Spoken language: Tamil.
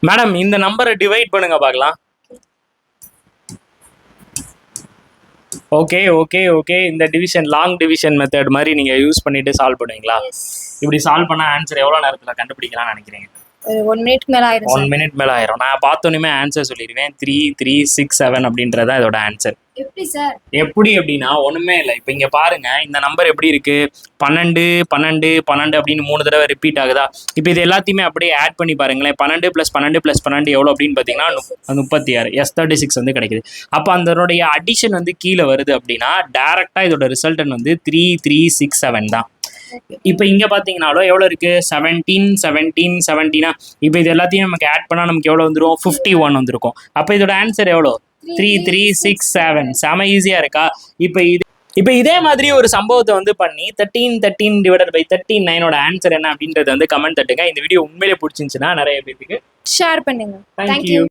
மேடம் இந்த நம்பரை டிவைட் பண்ணுங்க பார்க்கலாம். ஓகே ஓகே ஓகே இந்த டிவிஷன் லாங் டிவிஷன் மெத்தட் மாதிரி நீங்கள் யூஸ் பண்ணிட்டு சால்வ் பண்ணுவீங்களா? இப்படி சால்வ் பண்ணால் ஆன்சர் எவ்வளோ நேரத்தில் கண்டுபிடிக்கலாம்னு நினைக்கிறீங்க? 1 மினிட் மேல ஆயிரும். 1 மினிட் மேலே ஆயிரும். நான் பார்த்தோன்னே ஆன்சர் சொல்லிடுவேன். 3 3 6 7 அப்படின்றத இதோட ஆன்சர். எப்படி சார்? எப்படி அப்படின்னா ஒன்றுமே இல்லை. இப்போ இங்கே பாருங்க, இந்த நம்பர் எப்படி இருக்கு? 12 12 12 அப்படின்னு 3 தடவை ரிப்பீட் ஆகுதா? இப்போ இது எல்லாத்தையுமே அப்படியே ஆட் பண்ணி பாருங்களேன். 12 + 12 + 12 எவ்வளோ அப்படின்னு பார்த்தீங்கன்னா 36 S36 வந்து கிடைக்குது. அப்போ அதனுடைய அடிஷன் வந்து கீழே வருது அப்படின்னா டேரெக்டாக இதோட ரிசல்டன் வந்து 3 3 6 7 தான். இப்போ இங்கே பார்த்தீங்கன்னாலும் எவ்வளோ இருக்கு? 17 17 17. இப்போ இது எல்லாத்தையும் நமக்கு ஆட் பண்ணால் நமக்கு எவ்வளோ வந்துடும்? 51 வந்திருக்கும். அப்போ இதோட ஆன்சர் எவ்வளோ? 3 3 6 7. செம ஈஸியாக இருக்கா? இப்போ இதே மாதிரி ஒரு சம்பவத்தை வந்து பண்ணி 13 13 / 39 ஆன்சர் என்ன அப்படின்றது வந்து கமெண்ட் தட்டுங்க. இந்த வீடியோ உண்மையிலே பிடிச்சிருந்துச்சுன்னா நிறைய பேருக்கு ஷேர் பண்ணுங்க. தேங்க்யூ.